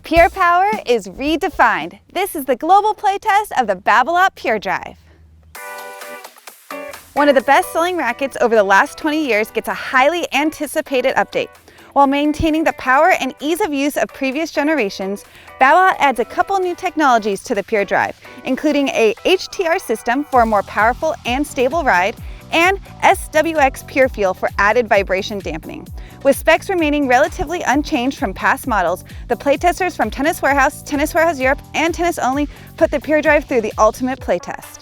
Pure power is redefined. This is the global playtest of the Babolat Pure Drive. One of the best-selling rackets over the last 20 years gets a highly anticipated update. While maintaining the power and ease of use of previous generations, Babolat adds a couple new technologies to the Pure Drive, including a HTR system for a more powerful and stable ride, and SWX Pure Feel for added vibration dampening. With specs remaining relatively unchanged from past models, the playtesters from Tennis Warehouse Europe, and Tennis Only put the Pure Drive through the ultimate playtest.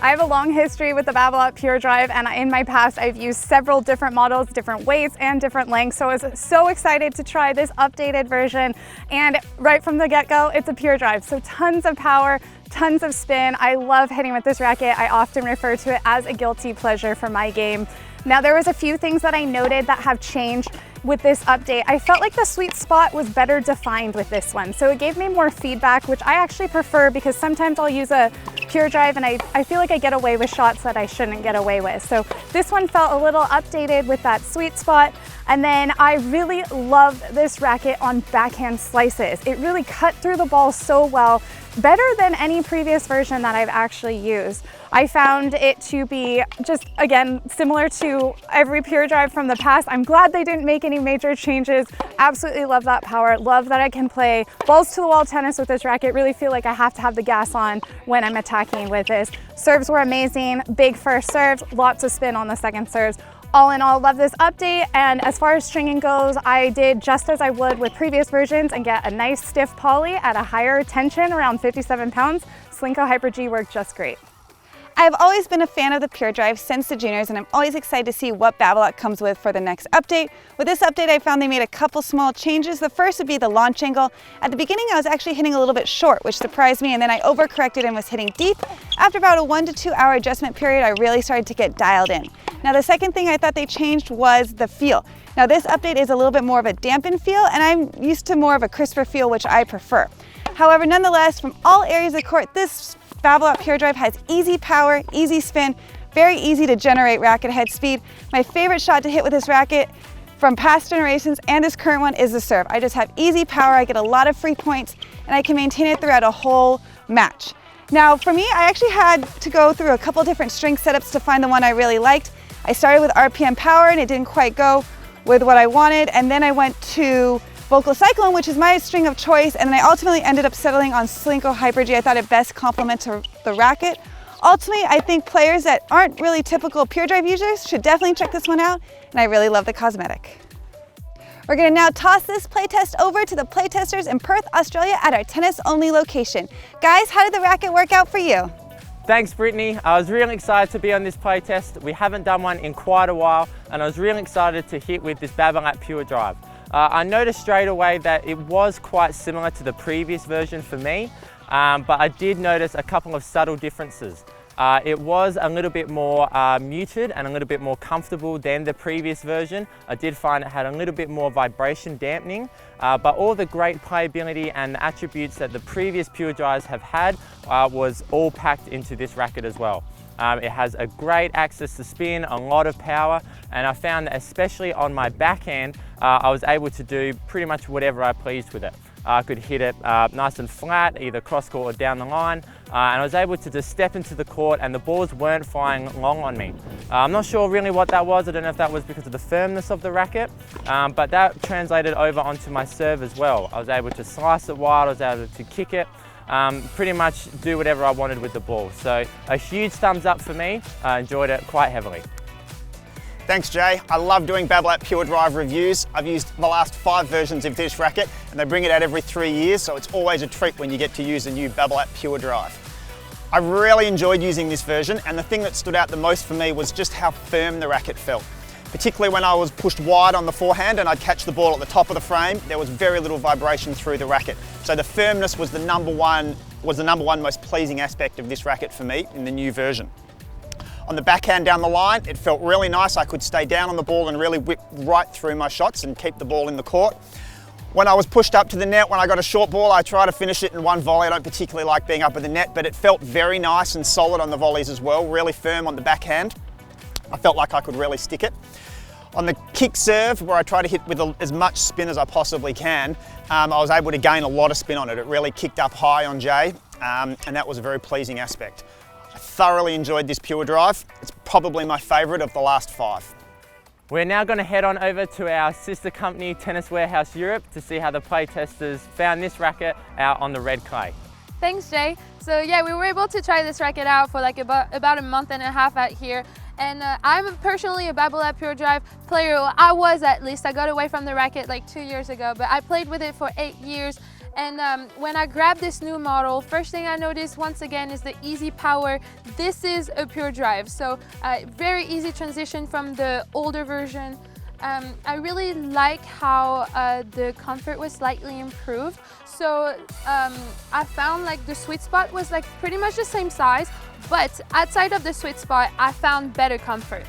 I have a long history with the Babolat Pure Drive, and in my past I've used several different models, different weights and different lengths, so I was so excited to try this updated version. And right from the get-go, it's a Pure Drive, so tons of power, tons of spin. I love hitting with this racket. I often refer to it as a guilty pleasure for my game. Now, there was a few things that I noted that have changed with this update. I felt like the sweet spot was better defined with this one, so it gave me more feedback, which I actually prefer because sometimes I'll use a Pure Drive and I feel like I get away with shots that I shouldn't get away with. So this one felt a little updated with that sweet spot. And then I really love this racket on backhand slices. It really cut through the ball so well, better than any previous version that I've actually used. I found it to be just, again, similar to every Pure Drive from the past. I'm glad they didn't make any major changes. Absolutely love that power. Love that I can play balls to the wall tennis with this racket. Really feel like I have to have the gas on when I'm attacking with this. Serves were amazing. Big first serves, lots of spin on the second serves. All in all, love this update, and as far as stringing goes, I did just as I would with previous versions and get a nice stiff poly at a higher tension, around 57 pounds. Slinko Hyper G worked just great. I've always been a fan of the Pure Drive since the juniors, and I'm always excited to see what Babolat comes with for the next update. With this update, I found they made a couple small changes. The first would be the launch angle. At the beginning, I was actually hitting a little bit short, which surprised me, and then I overcorrected and was hitting deep. After about a 1 to 2 hour adjustment period, I really started to get dialed in. Now, the second thing I thought they changed was the feel. Now, this update is a little bit more of a dampened feel, and I'm used to more of a crisper feel, which I prefer. However, nonetheless, from all areas of the court, this Babolat Pure Drive has easy power, easy spin, very easy to generate racket head speed. My favorite shot to hit with this racket from past generations and this current one is the serve. I just have easy power, I get a lot of free points, and I can maintain it throughout a whole match. Now, for me, I actually had to go through a couple different string setups to find the one I really liked. I started with RPM power and it didn't quite go with what I wanted, and then I went to Vocal Cyclone, which is my string of choice, and then I ultimately ended up settling on Slinko Hyper G. I thought it best complements the racket. Ultimately, I think players that aren't really typical Pure Drive users should definitely check this one out, and I really love the cosmetic. We're gonna now toss this playtest over to the playtesters in Perth, Australia at our Tennis Only location. Guys, how did the racket work out for you? Thanks, Brittany. I was really excited to be on this playtest. We haven't done one in quite a while, and I was really excited to hit with this Babolat Pure Drive. I noticed straight away that it was quite similar to the previous version for me, but I did notice a couple of subtle differences. It was a little bit more muted and a little bit more comfortable than the previous version. I did find it had a little bit more vibration dampening, but all the great playability and the attributes that the previous Pure Drives have had was all packed into this racket as well. It has a great access to spin, a lot of power, and I found that especially on my backhand, I was able to do pretty much whatever I pleased with it. I could hit it nice and flat, either cross court or down the line, and I was able to just step into the court and the balls weren't flying long on me. I'm not sure really what that was. I don't know if that was because of the firmness of the racket, but that translated over onto my serve as well. I was able to slice it wide, I was able to kick it, pretty much do whatever I wanted with the ball. So a huge thumbs up for me. I enjoyed it quite heavily. Thanks, Jay. I love doing Babolat Pure Drive reviews. I've used the last 5 versions of this racket, and they bring it out every 3 years, so it's always a treat when you get to use a new Babolat Pure Drive. I really enjoyed using this version, and the thing that stood out the most for me was just how firm the racket felt. Particularly when I was pushed wide on the forehand and I'd catch the ball at the top of the frame, there was very little vibration through the racket. So the firmness was the number one most pleasing aspect of this racket for me in the new version. On the backhand down the line, it felt really nice. I could stay down on the ball and really whip right through my shots and keep the ball in the court. When I was pushed up to the net, when I got a short ball, I try to finish it in one volley. I don't particularly like being up at the net, but it felt very nice and solid on the volleys as well, really firm on the backhand. I felt like I could really stick it. On the kick serve, where I try to hit with as much spin as I possibly can, I was able to gain a lot of spin on it. It really kicked up high on Jay, and that was a very pleasing aspect. I thoroughly enjoyed this Pure Drive. It's probably my favourite of the last 5. We're now going to head on over to our sister company, Tennis Warehouse Europe, to see how the playtesters found this racket out on the red clay. Thanks, Jay. So yeah, we were able to try this racket out for like about a month and a half out here. And I'm personally a Babolat Pure Drive player. Well, I was, at least. I got away from the racket like 2 years ago, but I played with it for 8 years. And when I grabbed this new model, first thing I noticed once again is the easy power. This is a Pure Drive, so very easy transition from the older version. I really like how the comfort was slightly improved. So I found like the sweet spot was like pretty much the same size, but outside of the sweet spot, I found better comfort.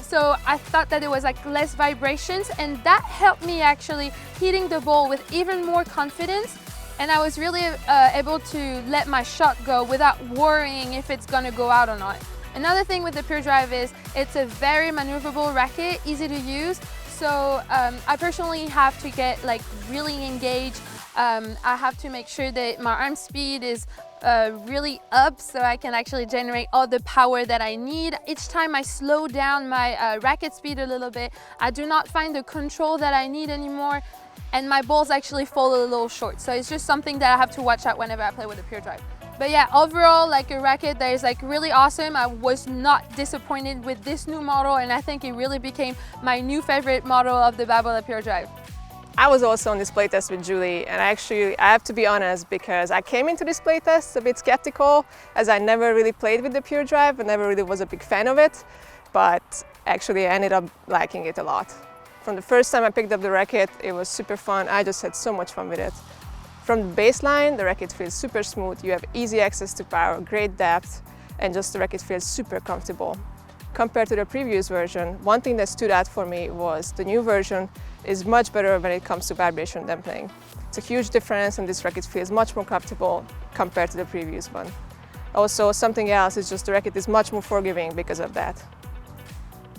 So I thought that there was like less vibrations, and that helped me actually hitting the ball with even more confidence. And I was really able to let my shot go without worrying if it's gonna go out or not. Another thing with the Pure Drive is it's a very maneuverable racket, easy to use. So I personally have to get like really engaged. I have to make sure that my arm speed is really up so I can actually generate all the power that I need. Each time I slow down my racket speed a little bit, I do not find the control that I need anymore, and my balls actually fall a little short. So it's just something that I have to watch out whenever I play with the Pure Drive. But yeah, overall, like a racket that is like really awesome. I was not disappointed with this new model, and I think it really became my new favorite model of the Babolat Pure Drive. I was also on this playtest with Julie, and I have to be honest, because I came into this playtest a bit skeptical, as I never really played with the Pure Drive and never really was a big fan of it, but actually I ended up liking it a lot. From the first time I picked up the racket, it was super fun. I just had so much fun with it. From the baseline, the racket feels super smooth. You have easy access to power, great depth, and just the racket feels super comfortable. Compared to the previous version, one thing that stood out for me was the new version is much better when it comes to vibration dampening. It's a huge difference, and this racket feels much more comfortable compared to the previous one. Also, something else is just the racket is much more forgiving because of that.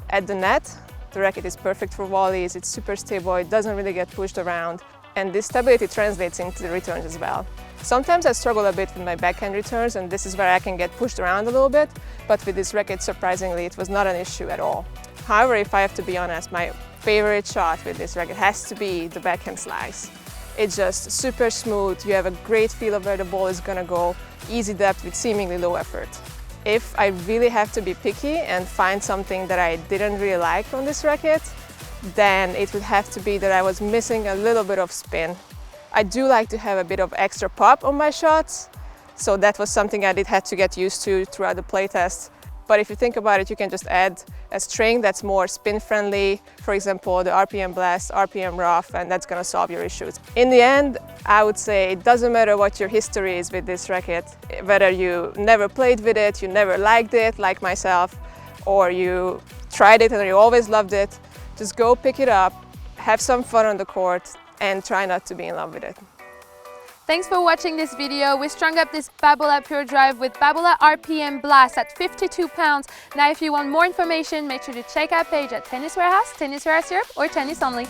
At the net, the racket is perfect for volleys, it's super stable, it doesn't really get pushed around, and this stability translates into the returns as well. Sometimes I struggle a bit with my backhand returns, and this is where I can get pushed around a little bit, but with this racket, surprisingly, it was not an issue at all. However, if I have to be honest, my favorite shot with this racket has to be the backhand slice. It's just super smooth, you have a great feel of where the ball is gonna go, easy depth with seemingly low effort. If I really have to be picky and find something that I didn't really like on this racket, then it would have to be that I was missing a little bit of spin. I do like to have a bit of extra pop on my shots, so that was something I did have to get used to throughout the playtest. But if you think about it, you can just add a string that's more spin friendly, for example, the RPM Blast, RPM Rough, and that's gonna solve your issues. In the end, I would say it doesn't matter what your history is with this racket, whether you never played with it, you never liked it, like myself, or you tried it and you always loved it, just go pick it up, have some fun on the court, and try not to be in love with it. Thanks for watching this video. We strung up this Babolat Pure Drive with Babolat RPM Blast at 52 pounds. Now if you want more information, make sure to check our page at Tennis Warehouse, Tennis Warehouse Europe, or Tennis Only.